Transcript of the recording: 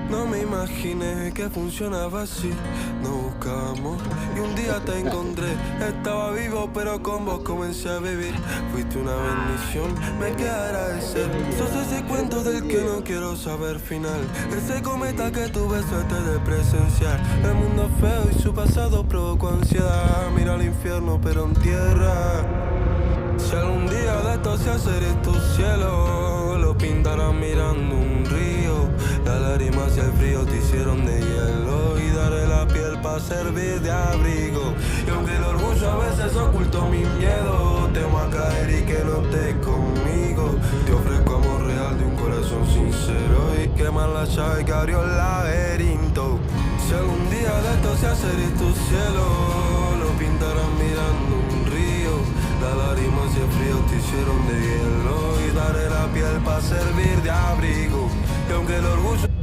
No me imaginé que funcionaba así. No buscaba amor y un día te encontré. Estaba vivo pero con vos comencé a vivir. Fuiste una bendición, me queda agradecer. Sos ese cuento del que no quiero saber final. Ese cometa que tuve suerte de presenciar. El mundo feo y su pasado provocó ansiedad. Mira al infierno pero en tierra. Si algún día de esto se hace tu cielo, lo pintarán mirando un río. Las lágrimas y el frío te hicieron de hielo y daré la piel para servir de abrigo. Y aunque el orgullo a veces ocultó mi miedo, temo a caer y que no estés conmigo. Te ofrezco amor real de un corazón sincero y quemar la llave que abrió el laberinto. Si algún día de esto se hace tu cielo, lo pintarán mirando un río. Las lágrimas y el frío te hicieron de hielo y daré la piel para servir de abrigo. Y aunque el orgullo